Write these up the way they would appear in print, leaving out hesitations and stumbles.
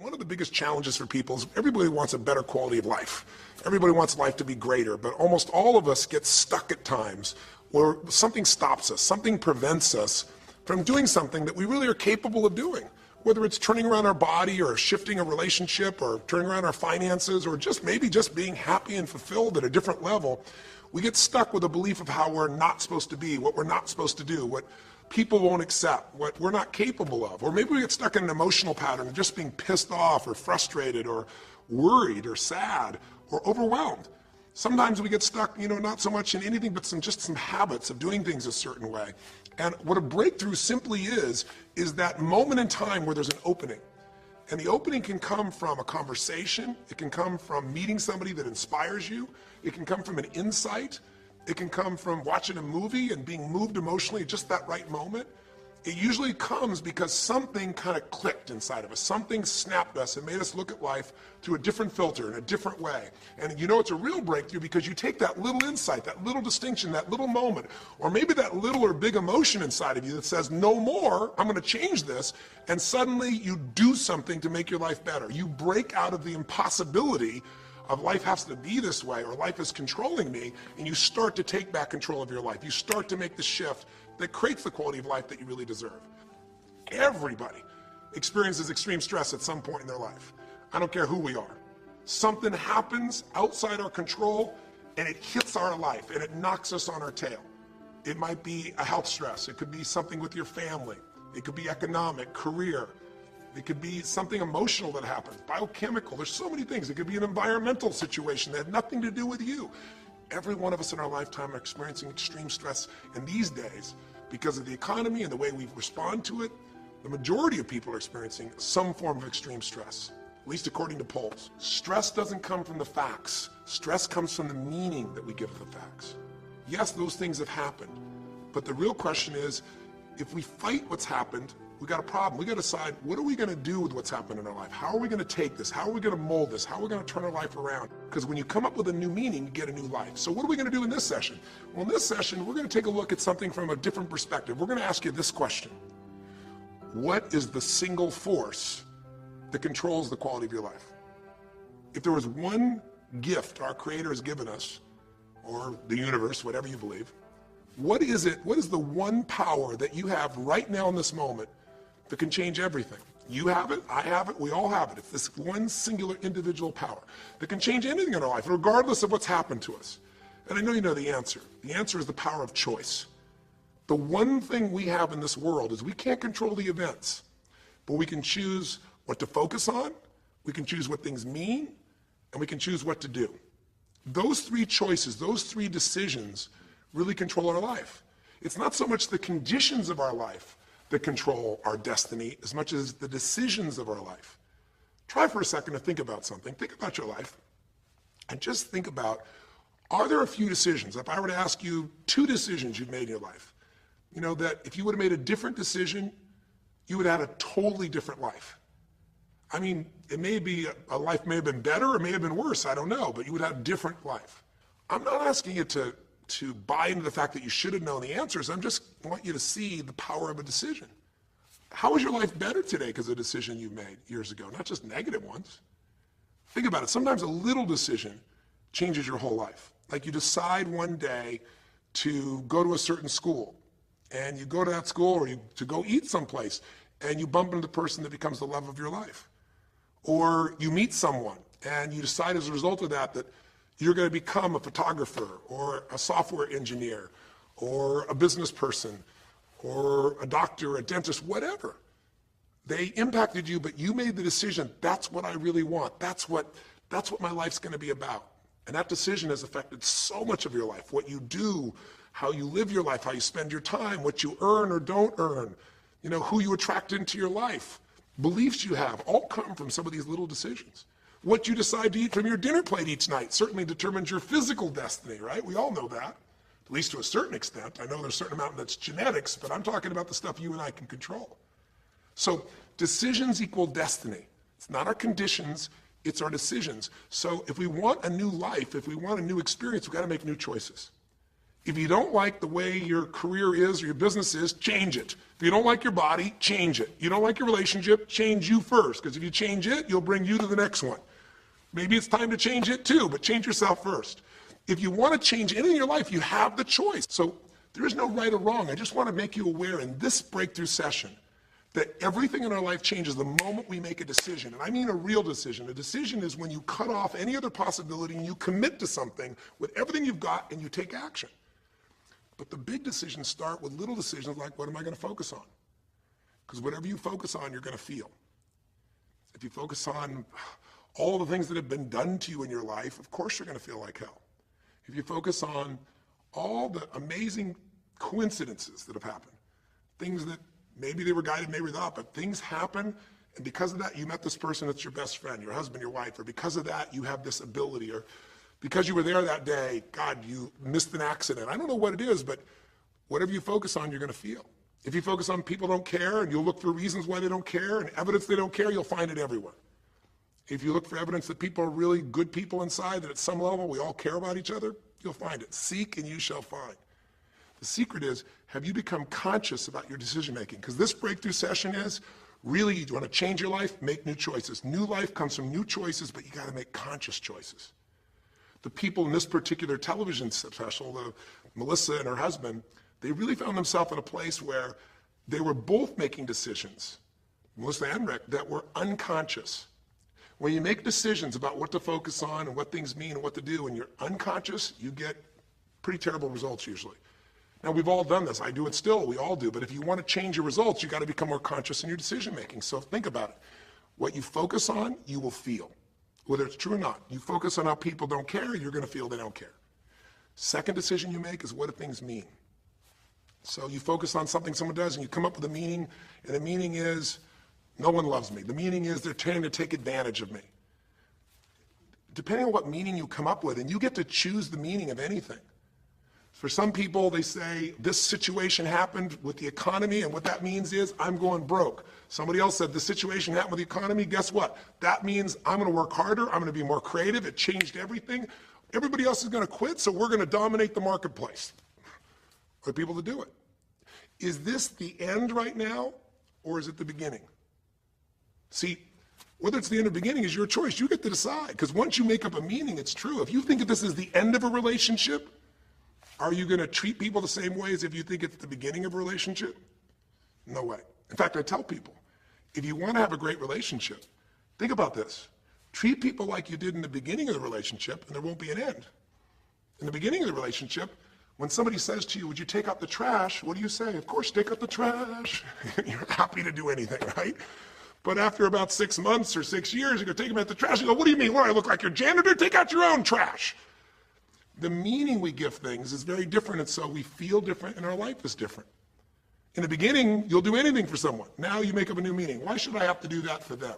one of the biggest challenges for people is everybody wants a better quality of life. Everybody wants life to be greater, but almost all of us get stuck at times where something stops us, something prevents us from doing something that we really are capable of doing. Whether it's turning around our body or shifting a relationship or turning around our finances or maybe just being happy and fulfilled at a different level, we get stuck with a belief of how we're not supposed to be, what we're not supposed to do, what people won't accept, what we're not capable of. Or maybe we get stuck in an emotional pattern of just being pissed off or frustrated or worried or sad or overwhelmed. Sometimes we get stuck, not so much in anything, but just some habits of doing things a certain way. And what a breakthrough simply is that moment in time where there's an opening. And the opening can come from a conversation. It can come from meeting somebody that inspires you. It can come from an insight. It can come from watching a movie and being moved emotionally at just that right moment. It usually comes because something kind of clicked inside of us. Something snapped us and made us look at life through a different filter, in a different way. And it's a real breakthrough because you take that little insight, that little distinction, that little moment, or maybe that little or big emotion inside of you that says, no more, I'm going to change this, and suddenly you do something to make your life better. You break out of the impossibility of life has to be this way or life is controlling me, and you start to take back control of your life. You start to make the shift that creates the quality of life that you really deserve. Everybody experiences extreme stress at some point in their life. I don't care who we are. Something happens outside our control and it hits our life and it knocks us on our tail. It might be a health stress. It could be something with your family. It could be economic, career. It could be something emotional that happens, biochemical. There's so many things. It could be an environmental situation that had nothing to do with you. Every one of us in our lifetime are experiencing extreme stress, and these days, because of the economy and the way we respond to it, the majority of people are experiencing some form of extreme stress, at least according to polls. Stress doesn't come from the facts. Stress comes from the meaning that we give to the facts. Yes, those things have happened, but the real question is, if we fight what's happened, we got a problem. We got to decide, what are we going to do with what's happened in our life? How are we going to take this? How are we going to mold this? How are we going to turn our life around? Because when you come up with a new meaning, you get a new life. So what are we going to do in this session? Well, in this session, we're going to take a look at something from a different perspective. We're going to ask you this question. What is the single force that controls the quality of your life? If there was one gift our Creator has given us, or the universe, whatever you believe, what is it? What is the one power that you have right now in this moment that can change everything? You have it, I have it, we all have it. It's this one singular individual power that can change anything in our life, regardless of what's happened to us. And I know you know the answer. The answer is the power of choice. The one thing we have in this world is we can't control the events, but we can choose what to focus on, we can choose what things mean, and we can choose what to do. Those three choices, those three decisions really control our life. It's not so much the conditions of our life that control our destiny as much as the decisions of our life. Try for a second to think about something. Think about your life and just think about, are there a few decisions? If I were to ask you 2 decisions you've made in your life, that if you would have made a different decision, you would have had a totally different life. I mean, it may be, a life may have been better or may have been worse, I don't know, but you would have a different life. I'm not asking you to buy into the fact that you should have known the answers. I just want you to see the power of a decision. How is your life better today because of a decision you made years ago, not just negative ones? Think about it. Sometimes a little decision changes your whole life. Like you decide one day to go to a certain school, and you go to that school or to go eat someplace, and you bump into the person that becomes the love of your life. Or you meet someone, and you decide as a result of that you're going to become a photographer or a software engineer or a business person or a doctor, a dentist, whatever. They impacted you, but you made the decision, that's what I really want. That's what my life's going to be about. And that decision has affected so much of your life, what you do, how you live your life, how you spend your time, what you earn or don't earn, who you attract into your life. Beliefs you have all come from some of these little decisions. What you decide to eat from your dinner plate each night certainly determines your physical destiny, right? We all know that, at least to a certain extent. I know there's a certain amount that's genetics, but I'm talking about the stuff you and I can control. So decisions equal destiny. It's not our conditions, it's our decisions. So if we want a new life, if we want a new experience, we've got to make new choices. If you don't like the way your career is or your business is, change it. If you don't like your body, change it. You don't like your relationship, change you first, because if you change it, you'll bring you to the next one. Maybe it's time to change it too, but change yourself first. If you want to change anything in your life, you have the choice. So there is no right or wrong. I just want to make you aware in this breakthrough session that everything in our life changes the moment we make a decision. And I mean a real decision. A decision is when you cut off any other possibility and you commit to something with everything you've got and you take action. But the big decisions start with little decisions like, what am I going to focus on? Because whatever you focus on, you're going to feel. If you focus on all the things that have been done to you in your life, of course you're going to feel like hell. If you focus on all the amazing coincidences that have happened, things that maybe they were guided, maybe not, but things happen, and because of that, you met this person that's your best friend, your husband, your wife, or because of that, you have this ability, or because you were there that day, God, you missed an accident. I don't know what it is, but whatever you focus on, you're going to feel. If you focus on people don't care, and you'll look for reasons why they don't care, and evidence they don't care, you'll find it everywhere. If you look for evidence that people are really good people inside, that at some level we all care about each other, you'll find it. Seek and you shall find. The secret is, have you become conscious about your decision making? Because this breakthrough session is, really, you want to change your life, make new choices. New life comes from new choices, but you got to make conscious choices. The people in this particular television special, Melissa and her husband, they really found themselves in a place where they were both making decisions, Melissa and Rick, that were unconscious. When you make decisions about what to focus on and what things mean and what to do, and you're unconscious, you get pretty terrible results usually. Now, we've all done this. I do it still. We all do. But if you want to change your results, you got to become more conscious in your decision making. So think about it. What you focus on, you will feel. Whether it's true or not. You focus on how people don't care, you're going to feel they don't care. Second decision you make is, what do things mean? So you focus on something someone does and you come up with a meaning, and the meaning is, no one loves me. The meaning is they're trying to take advantage of me. Depending on what meaning you come up with, and you get to choose the meaning of anything. For some people, they say, this situation happened with the economy, and what that means is, I'm going broke. Somebody else said, this situation happened with the economy, guess what? That means I'm going to work harder, I'm going to be more creative, it changed everything. Everybody else is going to quit, so we're going to dominate the marketplace. For people to do it. Is this the end right now, or is it the beginning? See, whether it's the end or beginning is your choice. You get to decide, because once you make up a meaning, it's true. If you think that this is the end of a relationship, are you going to treat people the same way as if you think it's the beginning of a relationship? No way. In fact, I tell people, if you want to have a great relationship, think about this. Treat people like you did in the beginning of the relationship, and there won't be an end. In the beginning of the relationship, when somebody says to you, would you take out the trash? What do you say? Of course, take out the trash. You're happy to do anything, right? But after about 6 months or 6 years, you go take them out the trash. You go, what do you mean? What, I look like your janitor? Take out your own trash. The meaning we give things is very different, and so we feel different, and our life is different. In the beginning, you'll do anything for someone. Now you make up a new meaning. Why should I have to do that for them?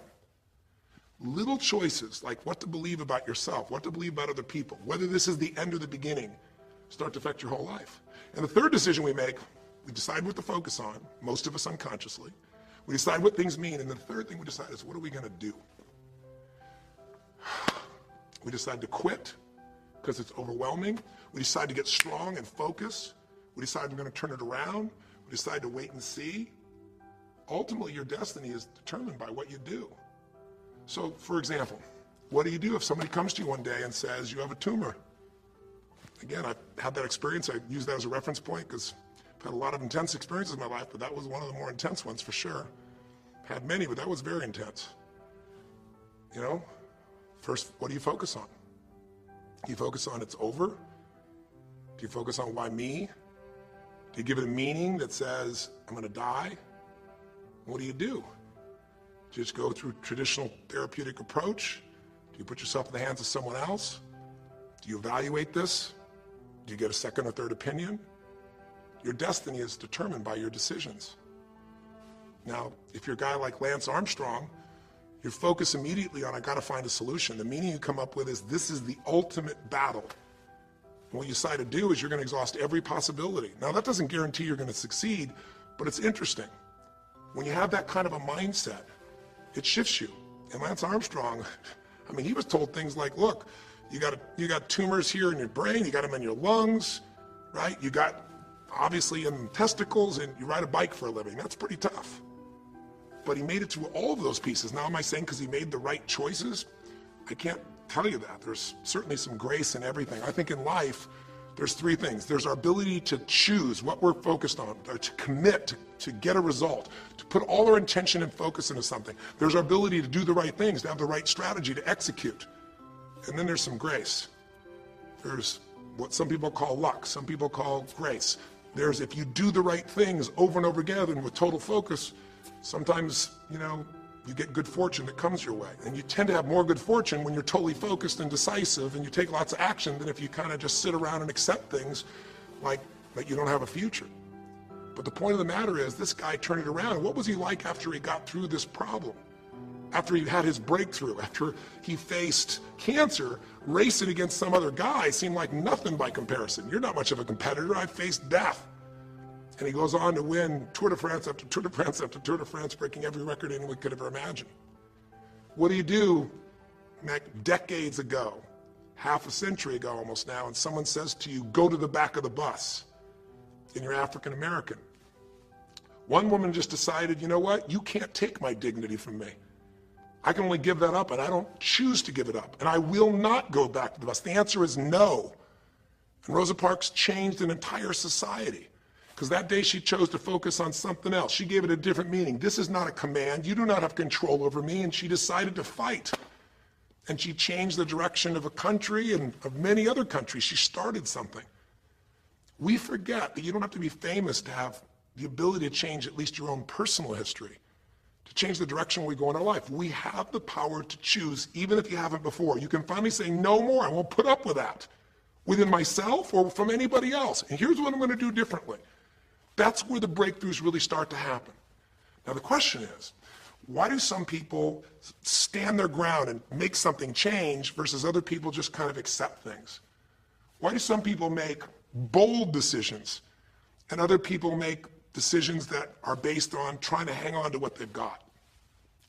Little choices, like what to believe about yourself, what to believe about other people, whether this is the end or the beginning, start to affect your whole life. And the third decision we make, we decide what to focus on, most of us unconsciously. We decide what things mean, and the third thing we decide is, what are we going to do? We decide to quit because it's overwhelming. We decide to get strong and focus. We decide we're going to turn it around. We decide to wait and see. Ultimately, your destiny is determined by what you do. So, for example, what do you do if somebody comes to you one day and says, you have a tumor? Again, I've had that experience. I use that as a reference point because I've had a lot of intense experiences in my life, but that was one of the more intense ones for sure. Had many, but that was very intense. You know, first, what do you focus on? Do you focus on it's over? Do you focus on why me? Do you give it a meaning that says, I'm going to die? What do? Do you just go through traditional therapeutic approach? Do you put yourself in the hands of someone else? Do you evaluate this? Do you get a second or third opinion? Your destiny is determined by your decisions. Now, if you're a guy like Lance Armstrong, you focus immediately on, I got to find a solution. The meaning you come up with is, this is the ultimate battle. And what you decide to do is you're going to exhaust every possibility. Now, that doesn't guarantee you're going to succeed, but it's interesting. When you have that kind of a mindset, it shifts you. And Lance Armstrong, I mean, he was told things like, look, you got tumors here in your brain, you got them in your lungs, right? You got obviously in testicles and you ride a bike for a living. That's pretty tough. But he made it through all of those pieces. Now, am I saying because he made the right choices? I can't tell you that. There's certainly some grace in everything. I think in life, there's three things. There's our ability to choose what we're focused on, or to commit, to get a result, to put all our intention and focus into something. There's our ability to do the right things, to have the right strategy, to execute. And then there's some grace. There's what some people call luck, some people call grace. There's if you do the right things over and over again and with total focus, sometimes, you get good fortune that comes your way. And you tend to have more good fortune when you're totally focused and decisive and you take lots of action than if you kind of just sit around and accept things like you don't have a future. But the point of the matter is this guy turned it around. What was he like after he got through this problem? After he had his breakthrough, after he faced cancer, racing against some other guy seemed like nothing by comparison. You're not much of a competitor. I faced death. And he goes on to win Tour de France after Tour de France after Tour de France, breaking every record anyone could ever imagine. What do you do decades ago, half a century ago almost now, and someone says to you, go to the back of the bus, and you're African American? One woman just decided, you know what, you can't take my dignity from me. I can only give that up, and I don't choose to give it up, and I will not go back to the bus. The answer is no. And Rosa Parks changed an entire society. Because that day she chose to focus on something else. She gave it a different meaning. This is not a command. You do not have control over me. And she decided to fight. And she changed the direction of a country and of many other countries. She started something. We forget that you don't have to be famous to have the ability to change at least your own personal history, to change the direction we go in our life. We have the power to choose, even if you haven't before. You can finally say, no more. I won't put up with that, within myself or from anybody else. And here's what I'm going to do differently. That's where the breakthroughs really start to happen. Now the question is, why do some people stand their ground and make something change versus other people just kind of accept things? Why do some people make bold decisions and other people make decisions that are based on trying to hang on to what they've got?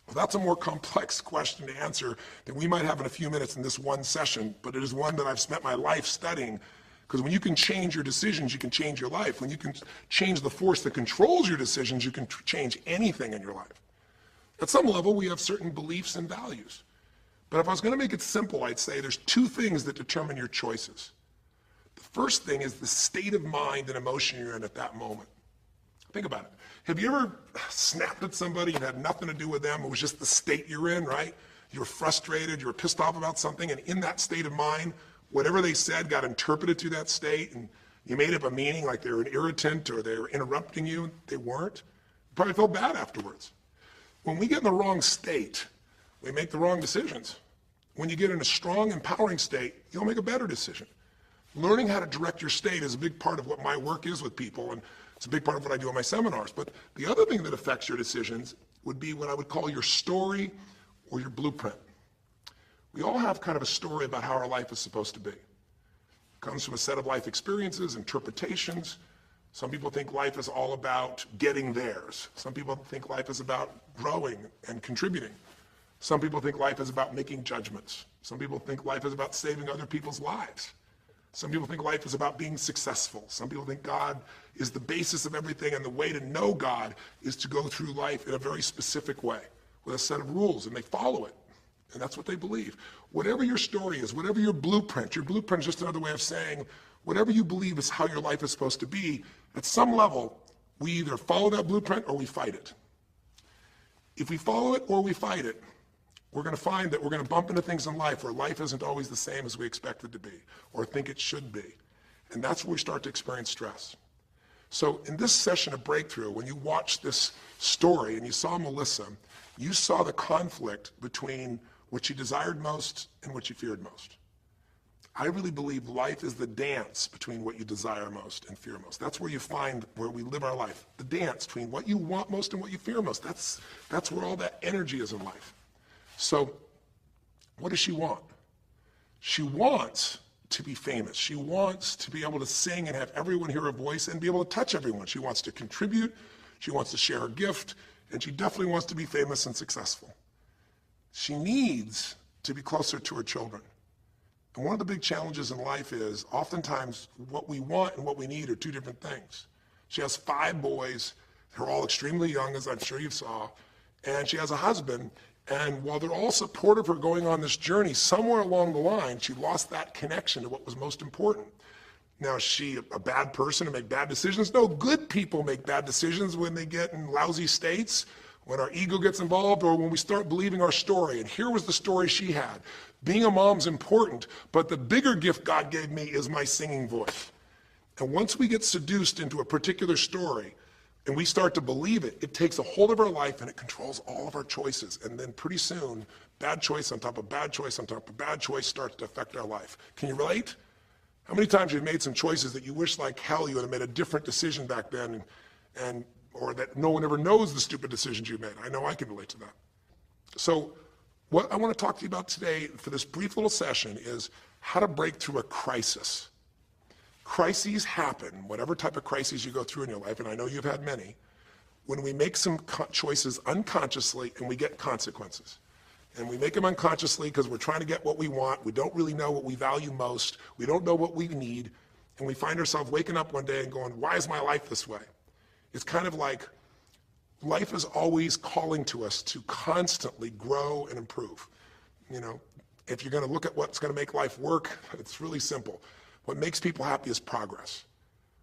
Well, that's a more complex question to answer than we might have in a few minutes in this one session, but it is one that I've spent my life studying. Because when you can change your decisions, you can change your life. When you can change the force that controls your decisions, you can change anything in your life. At some level, we have certain beliefs and values. But if I was going to make it simple, I'd say there's two things that determine your choices. The first thing is the state of mind and emotion you're in at that moment. Think about it. Have you ever snapped at somebody and had nothing to do with them? It was just the state you're in, right? You were frustrated, you were pissed off about something, and in that state of mind, whatever they said got interpreted to that state, and you made up a meaning like they were an irritant or they were interrupting you. They weren't. You probably felt bad afterwards. When we get in the wrong state, we make the wrong decisions. When you get in a strong, empowering state, you'll make a better decision. Learning how to direct your state is a big part of what my work is with people, and it's a big part of what I do in my seminars. But the other thing that affects your decisions would be what I would call your story or your blueprint. We all have kind of a story about how our life is supposed to be. It comes from a set of life experiences, interpretations. Some people think life is all about getting theirs. Some people think life is about growing and contributing. Some people think life is about making judgments. Some people think life is about saving other people's lives. Some people think life is about being successful. Some people think God is the basis of everything, and the way to know God is to go through life in a very specific way with a set of rules, and they follow it. And that's what they believe. Whatever your story is, whatever your blueprint is just another way of saying, whatever you believe is how your life is supposed to be, at some level, we either follow that blueprint or we fight it. If we follow it or we fight it, we're going to find that we're going to bump into things in life where life isn't always the same as we expect it to be or think it should be. And that's where we start to experience stress. So in this session of Breakthrough, when you watched this story and you saw Melissa, you saw the conflict between what she desired most and what she feared most. I really believe life is the dance between what you desire most and fear most. That's where you find where we live our life. The dance between what you want most and what you fear most. That's where all that energy is in life. So what does she want? She wants to be famous. She wants to be able to sing and have everyone hear her voice and be able to touch everyone. She wants to contribute. She wants to share her gift. And she definitely wants to be famous and successful. She needs to be closer to her children. And one of the big challenges in life is oftentimes what we want and what we need are two different things. She has 5 boys. They're all extremely young, as I'm sure you saw. And she has a husband. And while they're all supportive of her going on this journey, somewhere along the line, she lost that connection to what was most important. Now, is she a bad person to make bad decisions? No, good people make bad decisions when they get in lousy states, when our ego gets involved, or when we start believing our story. And here was the story she had. Being a mom's important, but the bigger gift God gave me is my singing voice. And once we get seduced into a particular story, and we start to believe it, it takes a hold of our life and it controls all of our choices. And then pretty soon, bad choice on top of bad choice on top of bad choice starts to affect our life. Can you relate? How many times have you made some choices that you wish like hell you would have made a different decision back then, or that no one ever knows the stupid decisions you made? I know I can relate to that. So what I want to talk to you about today for this brief little session is how to break through a crisis. Crises happen, whatever type of crises you go through in your life, and I know you've had many, when we make some choices unconsciously and we get consequences. And we make them unconsciously because we're trying to get what we want. We don't really know what we value most. We don't know what we need. And we find ourselves waking up one day and going, why is my life this way? It's kind of like life is always calling to us to constantly grow and improve. You know, if you're going to look at what's going to make life work, it's really simple. What makes people happy is progress.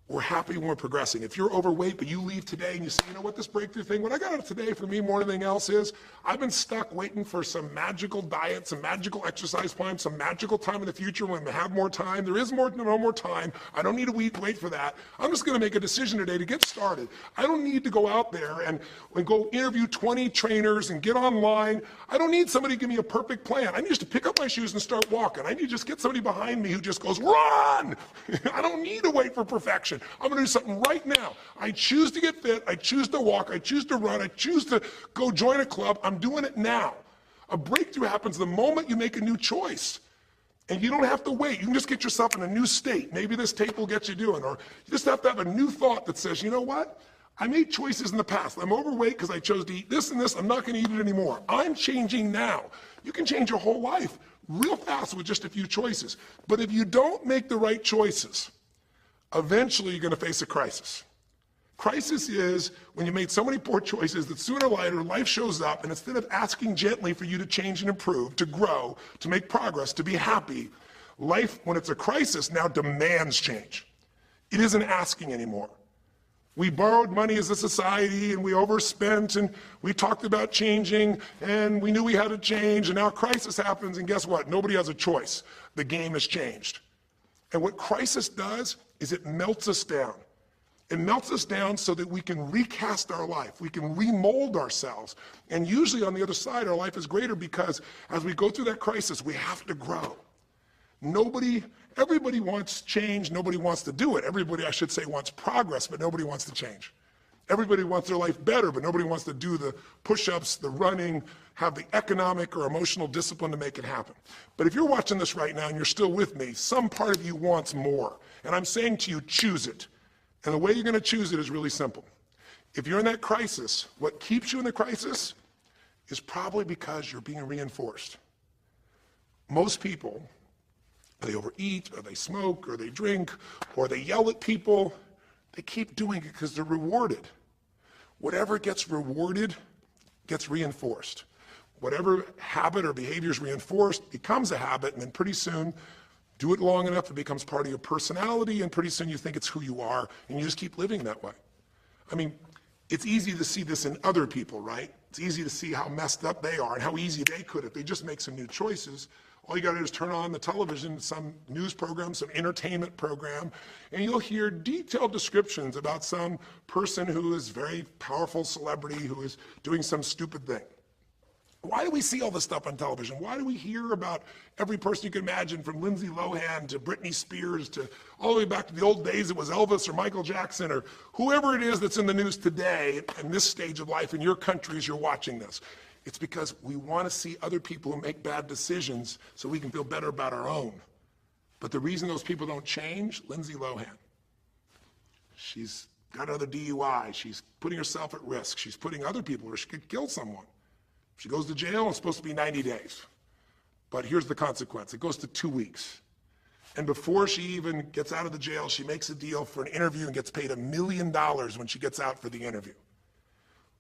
We're happy when we're progressing. If you're overweight, but you leave today and you say, you know what, this breakthrough thing, what I got out of today for me more than anything else is, I've been stuck waiting for some magical diet, some magical exercise plan, some magical time in the future when we have more time. There is no more time. I don't need to wait for that. I'm just going to make a decision today to get started. I don't need to go out there and go interview 20 trainers and get online. I don't need somebody to give me a perfect plan. I need just to pick up my shoes and start walking. I need to just get somebody behind me who just goes, run! I don't need to wait for perfection. I'm going to do something right now. I choose to get fit. I choose to walk. I choose to run. I choose to go join a club. I'm doing it now. A breakthrough happens the moment you make a new choice. And you don't have to wait. You can just get yourself in a new state. Maybe this tape will get you doing. Or you just have to have a new thought that says, you know what? I made choices in the past. I'm overweight because I chose to eat this and this. I'm not going to eat it anymore. I'm changing now. You can change your whole life real fast with just a few choices. But if you don't make the right choices, eventually you're going to face a crisis. Crisis is when you made so many poor choices that sooner or later life shows up, and instead of asking gently for you to change and improve, to grow, to make progress, to be happy, life, when it's a crisis, now demands change. It isn't asking anymore. We borrowed money as a society and we overspent and we talked about changing and we knew we had to change, and now a crisis happens and guess what? Nobody has a choice. The game has changed. And what crisis does is it melts us down. It melts us down so that we can recast our life. We can remold ourselves. And usually on the other side, our life is greater because as we go through that crisis, we have to grow. Everybody wants change. Nobody wants to do it. Everybody, I should say, wants progress, but nobody wants to change. Everybody wants their life better, but nobody wants to do the push-ups, the running, have the economic or emotional discipline to make it happen. But if you're watching this right now and you're still with me, some part of you wants more. And I'm saying to you, choose it. And the way you're going to choose it is really simple. If you're in that crisis, what keeps you in the crisis is probably because you're being reinforced. Most people, they overeat, or they smoke, or they drink, or they yell at people. They keep doing it because they're rewarded. Whatever gets rewarded gets reinforced. Whatever habit or behavior is reinforced becomes a habit, and then pretty soon, do it long enough, it becomes part of your personality, and pretty soon you think it's who you are, and you just keep living that way. I mean, it's easy to see this in other people, right? It's easy to see how messed up they are and how easy they could if they just make some new choices. All you got to do is turn on the television, some news program, some entertainment program, and you'll hear detailed descriptions about some person who is a very powerful celebrity who is doing some stupid thing. Why do we see all this stuff on television? Why do we hear about every person you can imagine, from Lindsay Lohan to Britney Spears to all the way back to the old days it was Elvis or Michael Jackson or whoever it is that's in the news today in this stage of life in your country as you're watching this? It's because we want to see other people who make bad decisions so we can feel better about our own. But the reason those people don't change, Lindsay Lohan, she's got another DUI. She's putting herself at risk. She's putting other people, or she could kill someone. She goes to jail, it's supposed to be 90 days. But here's the consequence. It goes to 2 weeks. And before she even gets out of the jail, she makes a deal for an interview and gets paid $1 million when she gets out for the interview.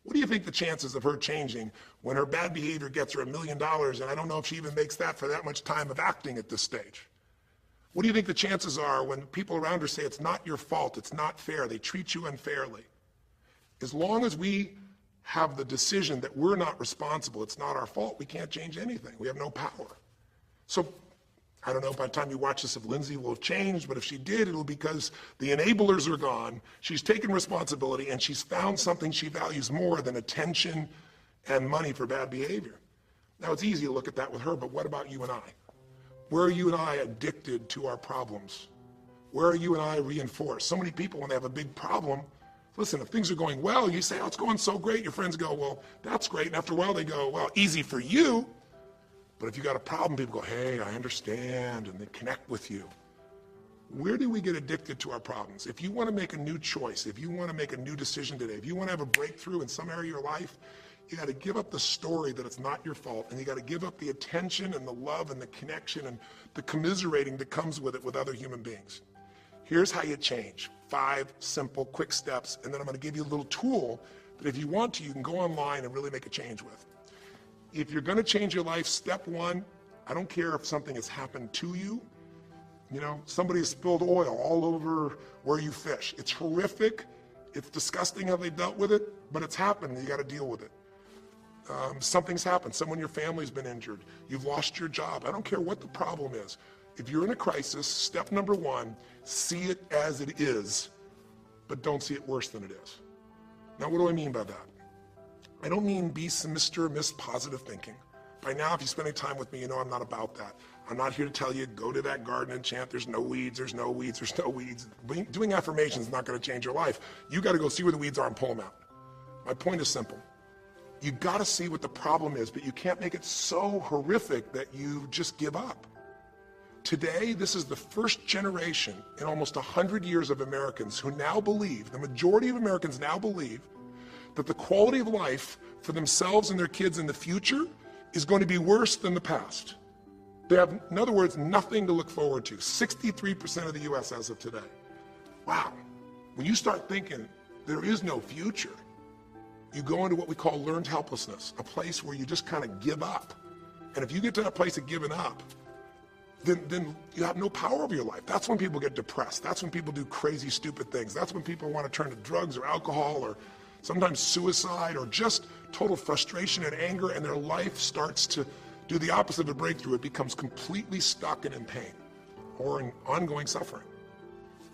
What do you think the chances of her changing when her bad behavior gets her $1 million, and I don't know if she even makes that for that much time of acting at this stage? What do you think the chances are when people around her say it's not your fault, it's not fair, they treat you unfairly? As long as we have the decision that we're not responsible, it's not our fault, we can't change anything. We have no power. So I don't know by the time you watch this if Lindsay will have changed, but if she did, it'll be because the enablers are gone, she's taken responsibility, and she's found something she values more than attention and money for bad behavior. Now, it's easy to look at that with her, but what about you and I? Where are you and I addicted to our problems? Where are you and I reinforced? So many people, when they have a big problem, listen, if things are going well, you say, oh, it's going so great. Your friends go, well, that's great. And after a while, they go, well, easy for you. But if you got a problem, people go, hey, I understand, and they connect with you. Where do we get addicted to our problems? If you want to make a new choice, if you want to make a new decision today, if you want to have a breakthrough in some area of your life, you got to give up the story that it's not your fault, and you got to give up the attention and the love and the connection and the commiserating that comes with it with other human beings. Here's how you change. 5 simple, quick steps, and then I'm going to give you a little tool that if you want to, you can go online and really make a change with. If you're going to change your life, step 1, I don't care if something has happened to you. You know, somebody has spilled oil all over where you fish. It's horrific. It's disgusting how they dealt with it, but it's happened and you got to deal with it. Something's happened. Someone in your family's been injured. You've lost your job. I don't care what the problem is. If you're in a crisis, step number 1, see it as it is, but don't see it worse than it is. Now, what do I mean by that? I don't mean be some Mr. or Miss positive thinking. By now, if you spend any time with me, you know I'm not about that. I'm not here to tell you, go to that garden and chant, there's no weeds, there's no weeds, there's no weeds. Doing affirmations is not going to change your life. You got to go see where the weeds are and pull them out. My point is simple. You got to see what the problem is, but you can't make it so horrific that you just give up. Today, this is the first generation in almost 100 years of Americans who now believe, the majority of Americans now believe, that the quality of life for themselves and their kids in the future is going to be worse than the past. They have, in other words, nothing to look forward to. 63% of the U.S. as of today. Wow. When you start thinking there is no future, you go into what we call learned helplessness, a place where you just kind of give up. And if you get to that place of giving up, then you have no power over your life. That's when people get depressed. That's when people do crazy, stupid things. That's when people want to turn to drugs or alcohol or sometimes suicide or just total frustration and anger, and their life starts to do the opposite of a breakthrough. It becomes completely stuck and in pain or in ongoing suffering.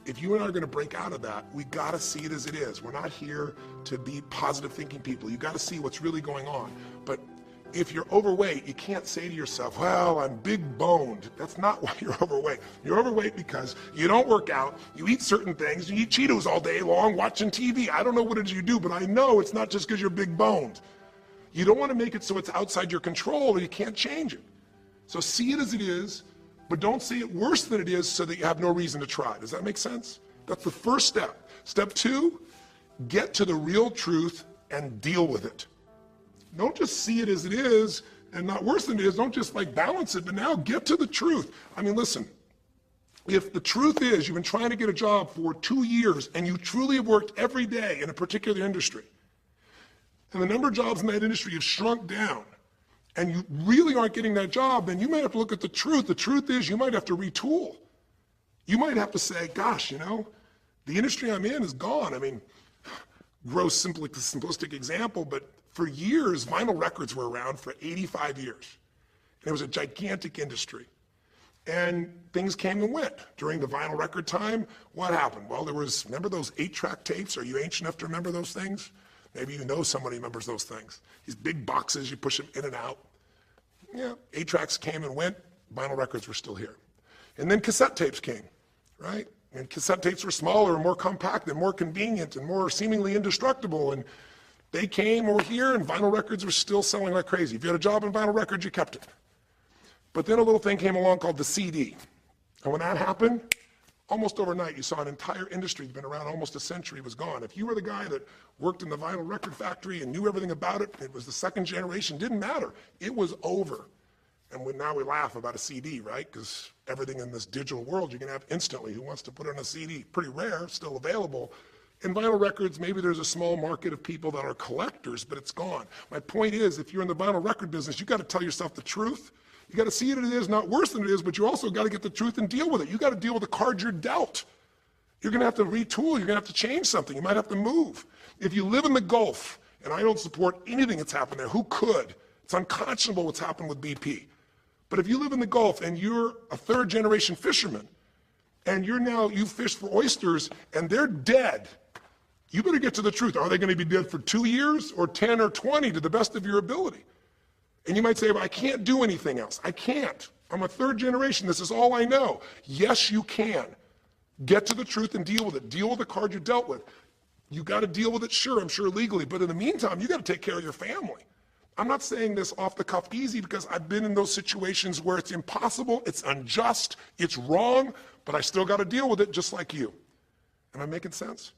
If you and I are going to break out of that, we got to see it as it is. We're not here to be positive thinking people. You got to see what's really going on. But if you're overweight, you can't say to yourself, well, I'm big boned. That's not why you're overweight. You're overweight because you don't work out, you eat certain things, you eat Cheetos all day long, watching TV. I don't know what it is you do, but I know it's not just because you're big boned. You don't want to make it so it's outside your control or you can't change it. So see it as it is, but don't see it worse than it is so that you have no reason to try. Does that make sense? That's the first step. Step 2, get to the real truth and deal with it. Don't just see it as it is and not worse than it is. Don't just like balance it, but now get to the truth. I mean, listen, if the truth is you've been trying to get a job for 2 years and you truly have worked every day in a particular industry, and the number of jobs in that industry have shrunk down, and you really aren't getting that job, then you might have to look at the truth. The truth is you might have to retool. You might have to say, gosh, you know, the industry I'm in is gone. I mean, gross, simplistic example, but for years, vinyl records were around for 85 years. And it was a gigantic industry. And things came and went. During the vinyl record time, what happened? Well, remember those 8-track tapes? Are you ancient enough to remember those things? Maybe you know somebody who remembers those things. These big boxes, you push them in and out. Yeah, 8-tracks came and went, vinyl records were still here. And then cassette tapes came, right? And cassette tapes were smaller and more compact and more convenient and more seemingly indestructible. And they came over here and vinyl records were still selling like crazy. If you had a job in vinyl records, you kept it. But then a little thing came along called the CD. And when that happened, almost overnight, you saw an entire industry that's been around almost a century was gone. If you were the guy that worked in the vinyl record factory and knew everything about it, it was the second generation, didn't matter. It was over. And now we laugh about a CD, right? Because everything in this digital world you can have instantly. Who wants to put on a CD? Pretty rare, still available. In vinyl records, maybe there's a small market of people that are collectors, but it's gone. My point is, if you're in the vinyl record business, you got to tell yourself the truth. You got to see it as it is, not worse than it is, but you also got to get the truth and deal with it. You got to deal with the cards you're dealt. You're going to have to retool. You're going to have to change something. You might have to move. If you live in the Gulf, and I don't support anything that's happened there, who could? It's unconscionable what's happened with BP. But if you live in the Gulf and you're a third-generation fisherman, and you fish for oysters, and they're dead, you better get to the truth. Are they going to be dead for 2 years or 10 or 20 to the best of your ability? And you might say, well, I can't do anything else. I can't. I'm a third generation. This is all I know. Yes, you can. Get to the truth and deal with it. Deal with the card you dealt with. You got to deal with it, sure, I'm sure legally. But in the meantime, you got to take care of your family. I'm not saying this off the cuff easy because I've been in those situations where it's impossible, it's unjust, it's wrong, but I still got to deal with it just like you. Am I making sense?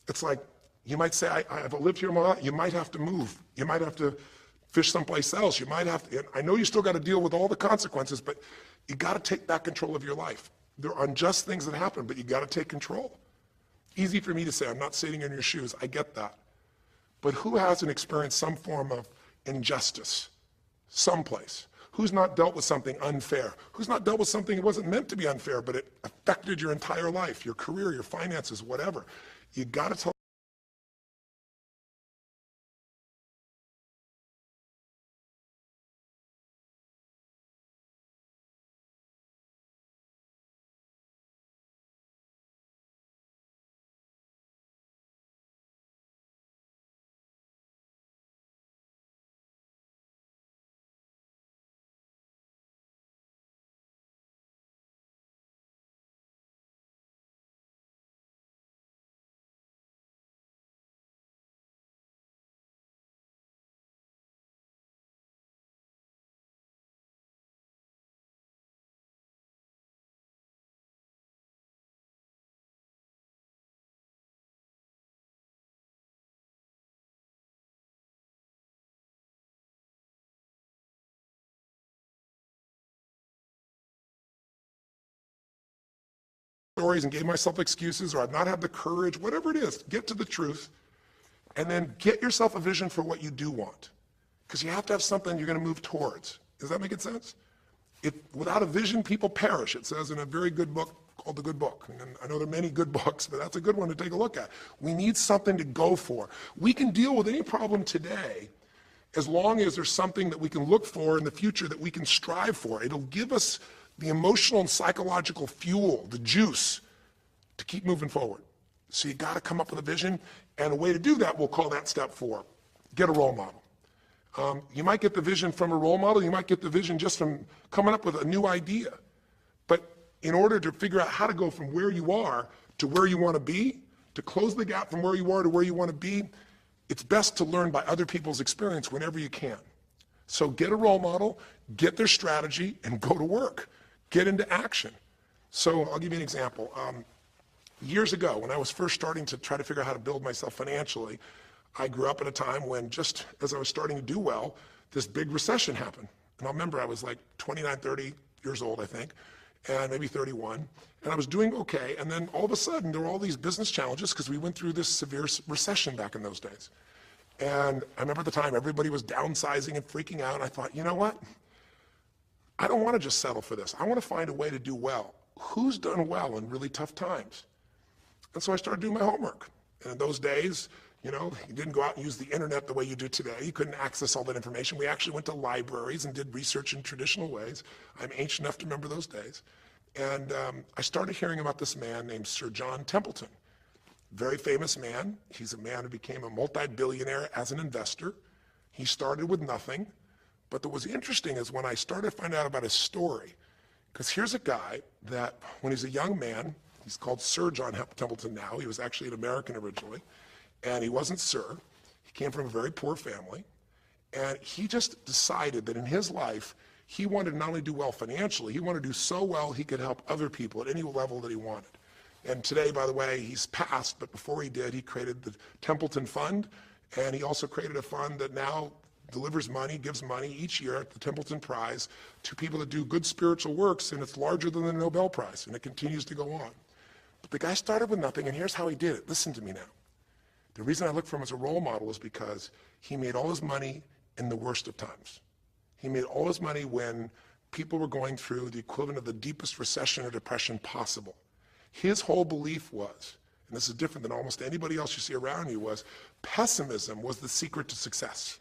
It's like, you might say, I've lived here my life. You might have to move. You might have to fish someplace else. You might have to, I know you still got to deal with all the consequences, but you got to take back control of your life. There are unjust things that happen, but you got to take control. Easy for me to say, I'm not sitting in your shoes. I get that. But who hasn't experienced some form of injustice someplace? Who's not dealt with something unfair? Who's not dealt with something that wasn't meant to be unfair, but it affected your entire life, your career, your finances, whatever? You got to tell stories and gave myself excuses, or I've not had the courage, whatever it is, get to the truth, and then get yourself a vision for what you do want. Because you have to have something you're going to move towards. Does that make sense? Without a vision, people perish. It says in a very good book called The Good Book. And I know there are many good books, but that's a good one to take a look at. We need something to go for. We can deal with any problem today as long as there's something that we can look for in the future that we can strive for. It'll give us the emotional and psychological fuel, the juice, to keep moving forward. So you got to come up with a vision, and a way to do that, we'll call that step 4. Get a role model. You might get the vision from a role model, you might get the vision just from coming up with a new idea. But in order to figure out how to go from where you are to where you want to be, to close the gap from where you are to where you want to be, it's best to learn by other people's experience whenever you can. So get a role model, get their strategy, and go to work. Get into action. So I'll give you an example. Years ago, when I was first starting to try to figure out how to build myself financially, I grew up at a time when, just as I was starting to do well, this big recession happened. And I remember I was like 29, 30 years old, I think, and maybe 31, and I was doing okay, and then all of a sudden there were all these business challenges because we went through this severe recession back in those days. And I remember at the time everybody was downsizing and freaking out, and I thought, you know what? I don't want to just settle for this. I want to find a way to do well. Who's done well in really tough times? And so I started doing my homework. And in those days, you didn't go out and use the internet the way you do today. You couldn't access all that information. We actually went to libraries and did research in traditional ways. I'm ancient enough to remember those days. And I started hearing about this man named Sir John Templeton. Very famous man. He's a man who became a multi-billionaire as an investor. He started with nothing. But what was interesting is when I started to find out about his story, because here's a guy that when he's a young man, he's called Sir John Templeton now. He was actually an American originally, and he wasn't Sir. He came from a very poor family, and he just decided that in his life, he wanted to not only do well financially, he wanted to do so well he could help other people at any level that he wanted. And today, by the way, he's passed, but before he did, he created the Templeton Fund, and he also created a fund that now delivers money, gives money each year at the Templeton Prize to people that do good spiritual works, and it's larger than the Nobel Prize, and it continues to go on. But the guy started with nothing, and here's how he did it. Listen to me now. The reason I look for him as a role model is because he made all his money in the worst of times. He made all his money when people were going through the equivalent of the deepest recession or depression possible. His whole belief was, and this is different than almost anybody else you see around you, was pessimism was the secret to success.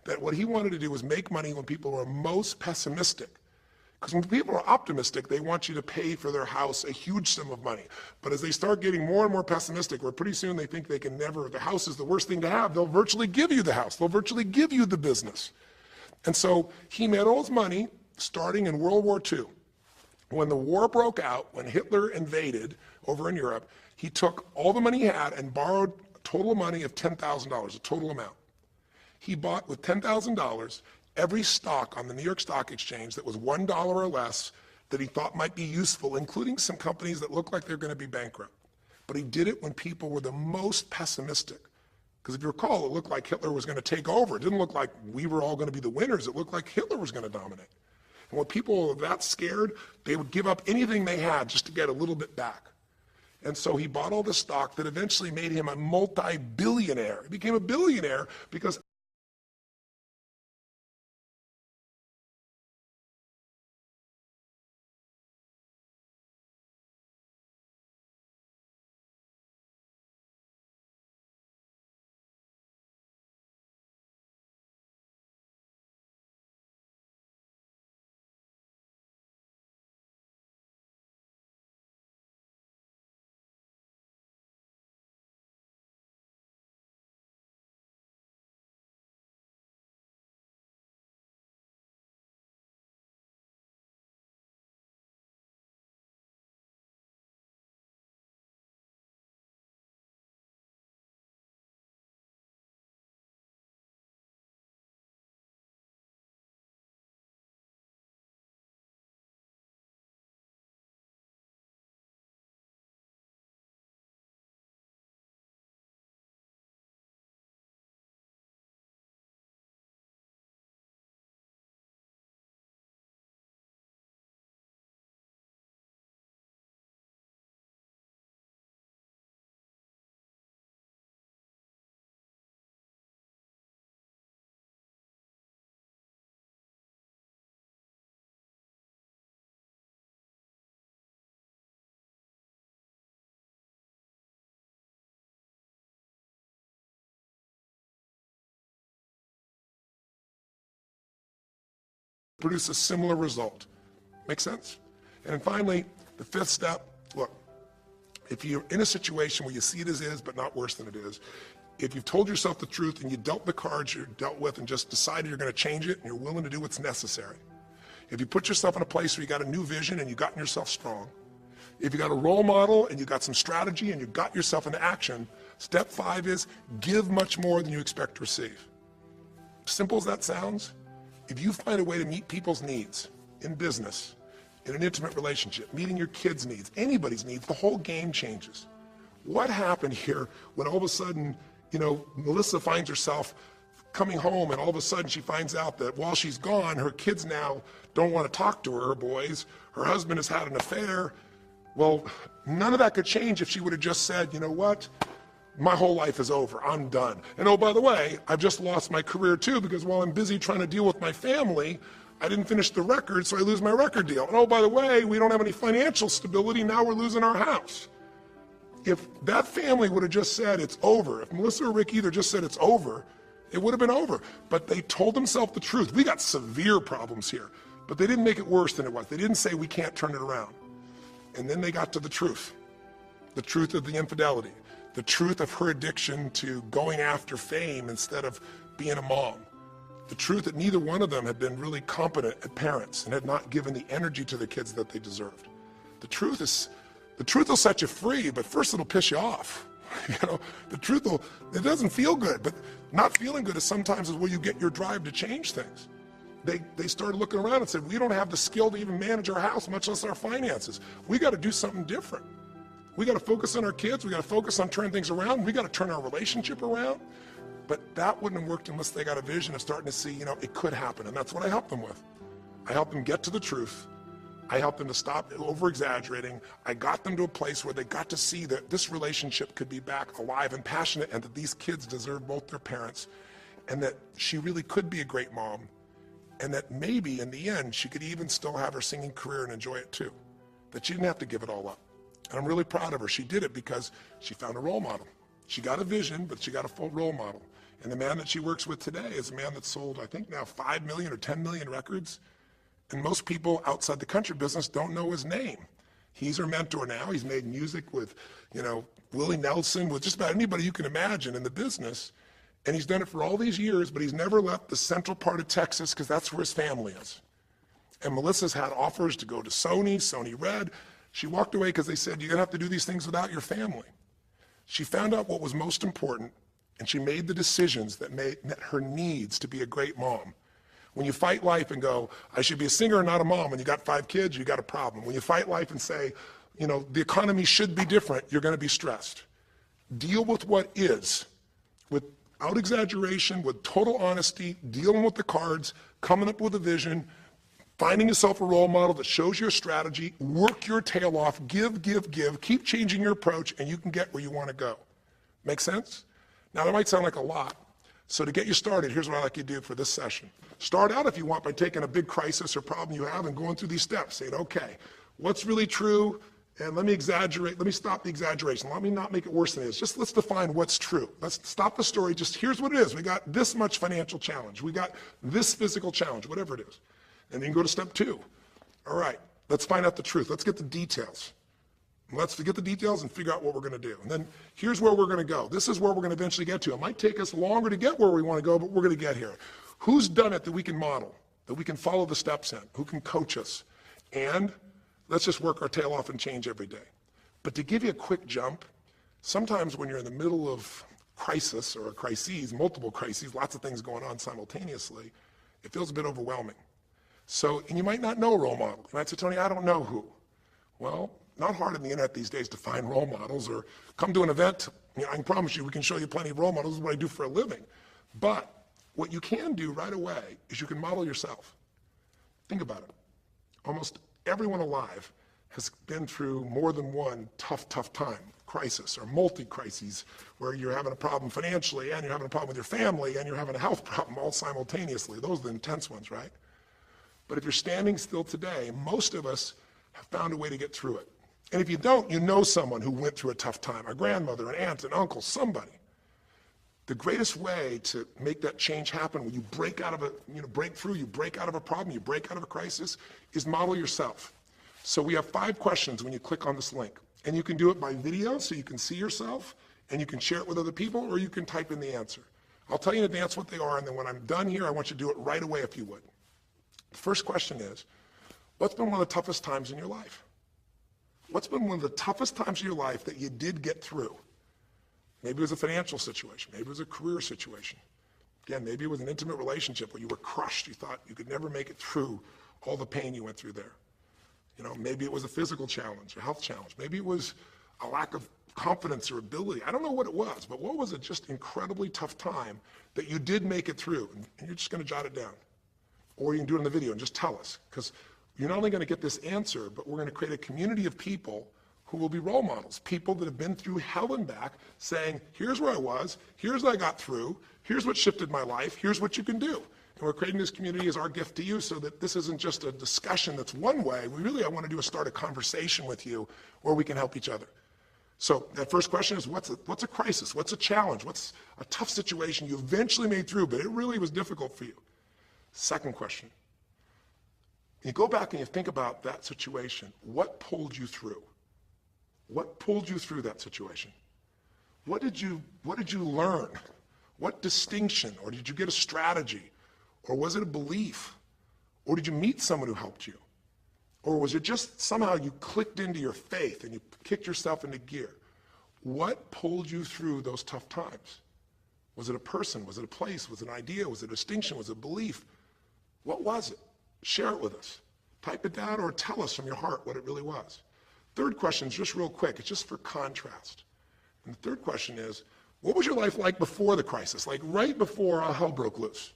That what he wanted to do was make money when people were most pessimistic. Because when people are optimistic, they want you to pay for their house a huge sum of money. But as they start getting more and more pessimistic, where pretty soon they think they can never, the house is the worst thing to have, they'll virtually give you the house. They'll virtually give you the business. And so he made all his money starting in World War II. When the war broke out, when Hitler invaded over in Europe, he took all the money he had and borrowed a total money of $10,000, a total amount. He bought with $10,000 every stock on the New York Stock Exchange that was $1 or less that he thought might be useful, including some companies that looked like they're going to be bankrupt. But he did it when people were the most pessimistic. Because if you recall, it looked like Hitler was going to take over. It didn't look like we were all going to be the winners. It looked like Hitler was going to dominate. And when people were that scared, they would give up anything they had just to get a little bit back. And so he bought all the stock that eventually made him a multi-billionaire. He became a billionaire because produce a similar result. Make sense? And then finally, the fifth step, look, if you're in a situation where you see it as is, but not worse than it is, if you've told yourself the truth and you dealt the cards you're dealt with and just decided you're going to change it and you're willing to do what's necessary, if you put yourself in a place where you got a new vision and you gotten yourself strong, if you got a role model and you got some strategy and you got yourself into action, step 5 is give much more than you expect to receive. Simple as that sounds, if you find a way to meet people's needs in business, in an intimate relationship, meeting your kids' needs, anybody's needs, the whole game changes. What happened here when all of a sudden, Melissa finds herself coming home and all of a sudden she finds out that while she's gone, her kids now don't want to talk to her boys, her husband has had an affair. Well, none of that could change if she would have just said, you know what? My whole life is over, I'm done. And oh, by the way, I've just lost my career too because while I'm busy trying to deal with my family, I didn't finish the record, so I lose my record deal. And oh, by the way, we don't have any financial stability, now we're losing our house. If that family would have just said it's over, if Melissa or Rick either just said it's over, it would have been over. But they told themselves the truth. We got severe problems here, but they didn't make it worse than it was. They didn't say we can't turn it around. And then they got to the truth of the infidelity. The truth of her addiction to going after fame instead of being a mom. The truth that neither one of them had been really competent at parents and had not given the energy to the kids that they deserved. The truth will set you free, but first it'll piss you off. It doesn't feel good, but not feeling good is sometimes where you get your drive to change things. They started looking around and said, we don't have the skill to even manage our house, much less our finances. We got to do something different. We got to focus on our kids. We got to focus on turning things around. We got to turn our relationship around. But that wouldn't have worked unless they got a vision of starting to see, it could happen. And that's what I helped them with. I helped them get to the truth. I helped them to stop over-exaggerating. I got them to a place where they got to see that this relationship could be back alive and passionate, and that these kids deserve both their parents, and that she really could be a great mom, and that maybe in the end she could even still have her singing career and enjoy it too, that she didn't have to give it all up. And I'm really proud of her. She did it because she found a role model. She got a vision, but she got a full role model. And the man that she works with today is a man that's sold, I think now 5 million or 10 million records. And most people outside the country business don't know his name. He's her mentor now. He's made music with, Willie Nelson, with just about anybody you can imagine in the business. And he's done it for all these years, but he's never left the central part of Texas because that's where his family is. And Melissa's had offers to go to Sony Red. She walked away because they said, you're gonna have to do these things without your family. She found out what was most important, and she made the decisions that met her needs to be a great mom. When you fight life and go, I should be a singer and not a mom, and you got 5 kids, you got a problem. When you fight life and say, the economy should be different, you're gonna be stressed. Deal with what is, without exaggeration, with total honesty, dealing with the cards, coming up with a vision, finding yourself a role model that shows your strategy, work your tail off, give, keep changing your approach, and you can get where you wanna go. Make sense? Now that might sound like a lot. So to get you started, here's what I'd like you to do for this session. Start out, if you want, by taking a big crisis or problem you have and going through these steps, saying, okay, what's really true? And let me exaggerate, let me stop the exaggeration. Let me not make it worse than it is. Just let's define what's true. Let's stop the story, just here's what it is. We got this much financial challenge. We got this physical challenge, whatever it is. And then go to step 2. All right, let's find out the truth. Let's get the details. Let's get the details and figure out what we're gonna do. And then here's where we're gonna go. This is where we're gonna eventually get to. It might take us longer to get where we wanna go, but we're gonna get here. Who's done it that we can model, that we can follow the steps in, who can coach us? And let's just work our tail off and change every day. But to give you a quick jump, sometimes when you're in the middle of crisis or crises, multiple crises, lots of things going on simultaneously, it feels a bit overwhelming. So, and you might not know a role model. You might say, Tony, I don't know who. Well, not hard on the internet these days to find role models, or come to an event. I can promise you we can show you plenty of role models. This is what I do for a living. But what you can do right away is you can model yourself. Think about it. Almost everyone alive has been through more than one tough time, crisis or multi-crises, where you're having a problem financially and you're having a problem with your family and you're having a health problem all simultaneously. Those are the intense ones, right? But if you're standing still today, most of us have found a way to get through it. And if you don't, you know someone who went through a tough time, a grandmother, an aunt, an uncle, somebody. The greatest way to make that change happen, when you break out of a, break through, you break out of a problem, you break out of a crisis, is model yourself. So we have 5 questions when you click on this link. And you can do it by video, so you can see yourself, and you can share it with other people, or you can type in the answer. I'll tell you in advance what they are, and then when I'm done here, I want you to do it right away if you would. The first question is, what's been one of the toughest times in your life? What's been one of the toughest times of your life that you did get through? Maybe it was a financial situation. Maybe it was a career situation. Again, maybe it was an intimate relationship where you were crushed. You thought you could never make it through all the pain you went through there. Maybe it was a physical challenge, a health challenge. Maybe it was a lack of confidence or ability. I don't know what it was, but what was it just incredibly tough time that you did make it through? And you're just gonna jot it down. Or you can do it in the video and just tell us. Because you're not only gonna get this answer, but we're gonna create a community of people who will be role models, people that have been through hell and back, saying, here's where I was, here's what I got through, here's what shifted my life, here's what you can do. And we're creating this community as our gift to you, so that this isn't just a discussion that's one way. I want to do is start a conversation with you where we can help each other. So that first question is, what's a crisis? What's a challenge? What's a tough situation you eventually made through, but it really was difficult for you? Second question, you go back and you think about that situation. What pulled you through? What pulled you through that situation? What did you learn? What distinction? Or did you get a strategy? Or was it a belief? Or did you meet someone who helped you? Or was it just somehow you clicked into your faith and you kicked yourself into gear? What pulled you through those tough times? Was it a person? Was it a place? Was it an idea? Was it a distinction? Was it a belief? What was it? Share it with us. Type it down or tell us from your heart what it really was. Third question is just real quick. It's just for contrast. And the third question is, What was your life like before the crisis? Like right before all hell broke loose?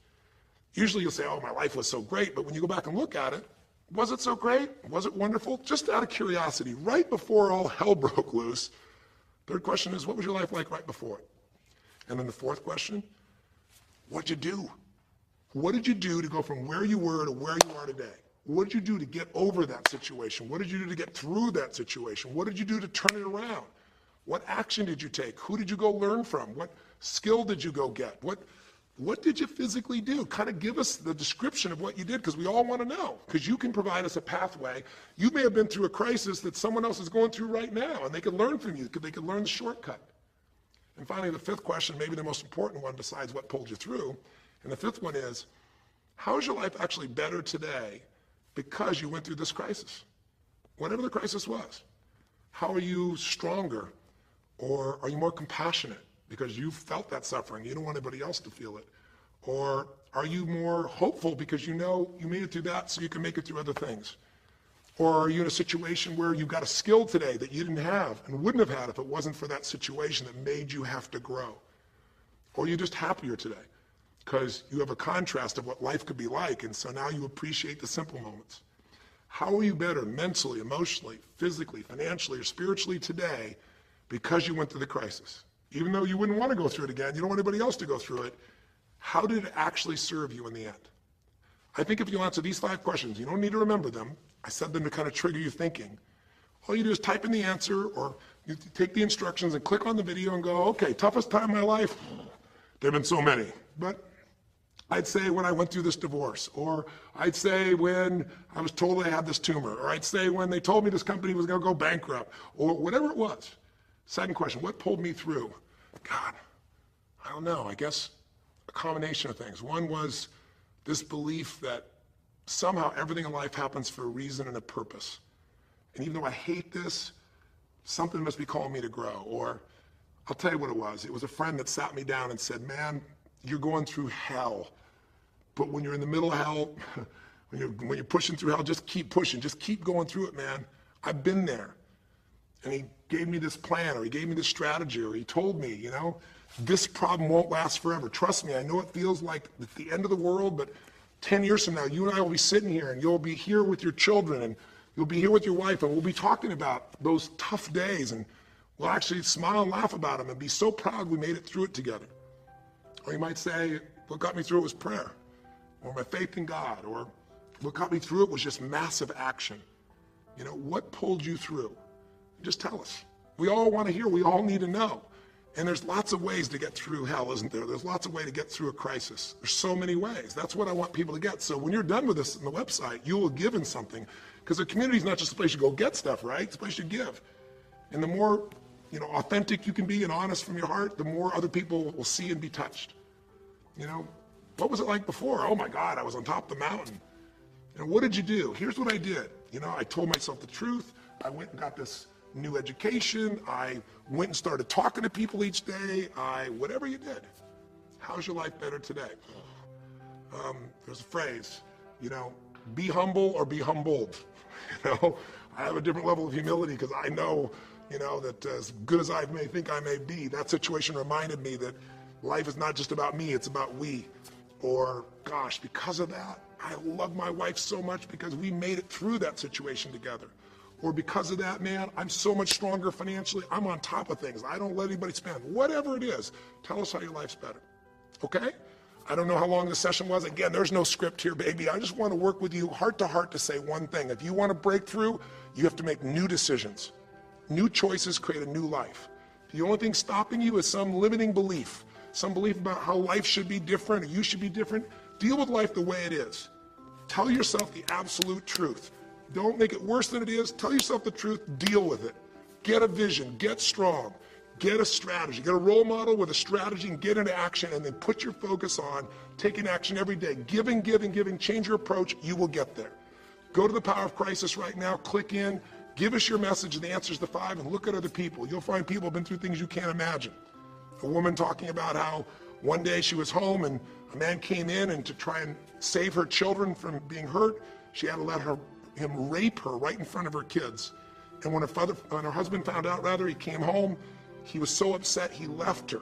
Usually you'll say, oh, my life was so great, but when you go back and look at it, was it so great? Was it wonderful? Just out of curiosity, right before all hell broke loose, third question is, what was your life like right before it? And then the fourth question, what'd you do? What did you do to go from where you were to where you are today? What did you do to get over that situation? What did you do to get through that situation? What did you do to turn it around? What action did you take? Who did you go learn from? What skill did you go get? What did you physically do? Kind of give us the description of what you did, because we all want to know, because you can provide us a pathway. You may have been through a crisis that someone else is going through right now, and they could learn from you, because they could learn the shortcut. And finally, the fifth question, maybe the most important one besides what pulled you through, and the fifth one is, how is your life actually better today because you went through this crisis? Whatever the crisis was. How are you stronger? Or are you more compassionate because you felt that suffering? You don't want anybody else to feel it. Or are you more hopeful because you know you made it through that so you can make it through other things? Or are you in a situation where you've got a skill today that you didn't have and wouldn't have had if it wasn't for that situation that made you have to grow? Or are you just happier today because you have a contrast of what life could be like, and so now you appreciate the simple moments? How are you better mentally, emotionally, physically, financially, or spiritually today because you went through the crisis? Even though you wouldn't want to go through it again, you don't want anybody else to go through it, how did it actually serve you in the end? I think if you answer these 5 questions, you don't need to remember them. I said them to kind of trigger you thinking. All you do is type in the answer, or you take the instructions and click on the video and go, okay, toughest time in my life? There have been so many, but I'd say when I went through this divorce, or I'd say when I was told I had this tumor, or I'd say when they told me this company was going to go bankrupt, or whatever it was. Second question, what pulled me through? God, I don't know, I guess a combination of things. One was this belief that somehow everything in life happens for a reason and a purpose. And even though I hate this, something must be calling me to grow. Or I'll tell you what it was. It was a friend that sat me down and said, man, you're going through hell. But when you're in the middle of hell, when you're pushing through hell, just keep pushing. Just keep going through it, man. I've been there. And he gave me this plan, or he gave me this strategy, or he told me, you know, this problem won't last forever. Trust me, I know it feels like it's the end of the world, but 10 years from now, you and I will be sitting here, and you'll be here with your children, and you'll be here with your wife, and we'll be talking about those tough days, and we'll actually smile and laugh about them and be so proud we made it through it together. Or you might say, what got me through it was prayer, or my faith in God, or what got me through it was just massive action. You know, what pulled you through? Just tell us. We all want to hear, we all need to know. And there's lots of ways to get through hell, isn't there? There's lots of ways to get through a crisis. There's so many ways. That's what I want people to get. So when you're done with this on the website, you will have given something, because the community is not just a place you go get stuff, right? It's a place you give. And the more, you know, authentic you can be and honest from your heart, the more other people will see and be touched. You know, what was it like before? Oh my God, I was on top of the mountain. And what did you do? Here's what I did. You know, I told myself the truth. I went and got this new education. I went and started talking to people each day. Whatever you did. How's your life better today? There's a phrase, you know, be humble or be humbled. You know, I have a different level of humility because I know, you know, that as good as I may think I may be, that situation reminded me that life is not just about me, it's about we. Or, gosh, because of that, I love my wife so much because we made it through that situation together. Or because of that, man, I'm so much stronger financially. I'm on top of things. I don't let anybody spend. Whatever it is, tell us how your life's better. Okay? I don't know how long the session was. Again, there's no script here, baby. I just want to work with you heart to heart to say one thing. If you want to break through, you have to make new decisions. New choices create a new life. The only thing stopping you is some limiting belief, some belief about how life should be different or you should be different. Deal with life the way it is. Tell yourself the absolute truth. Don't make it worse than it is. Tell yourself the truth. Deal with it. Get a vision. Get strong. Get a strategy. Get a role model with a strategy and get into action, and then put your focus on taking action every day. Giving, giving, giving. Change your approach. You will get there. Go to the Power of Crisis right now. Click in. Give us your message and the answers to 5, and look at other people. You'll find people who have been through things you can't imagine. A woman talking about how one day she was home and a man came in, and to try and save her children from being hurt, she had to let him rape her right in front of her kids. And when her husband found out, he came home, he was so upset he left her.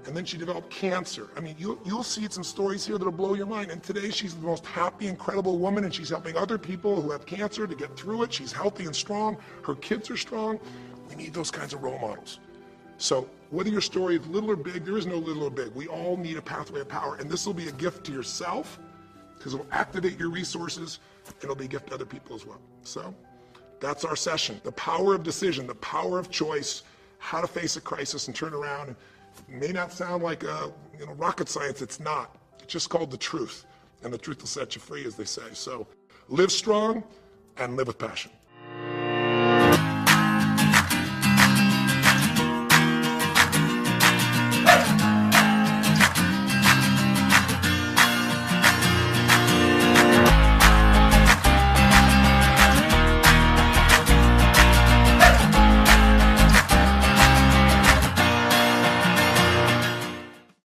and then she developed cancer. I mean, you'll see some stories here that'll blow your mind. And today she's the most happy, incredible woman, and she's helping other people who have cancer to get through it. She's healthy and strong. Her kids are strong. We need those kinds of role models. So whether your story is little or big, there is no little or big. We all need a pathway of power, and this will be a gift to yourself because it'll activate your resources, and it'll be a gift to other people as well. So that's our session. The power of decision, the power of choice, how to face a crisis and turn around. And it may not sound like rocket science. It's not. It's just called the truth, and the truth will set you free, as they say. So live strong and live with passion.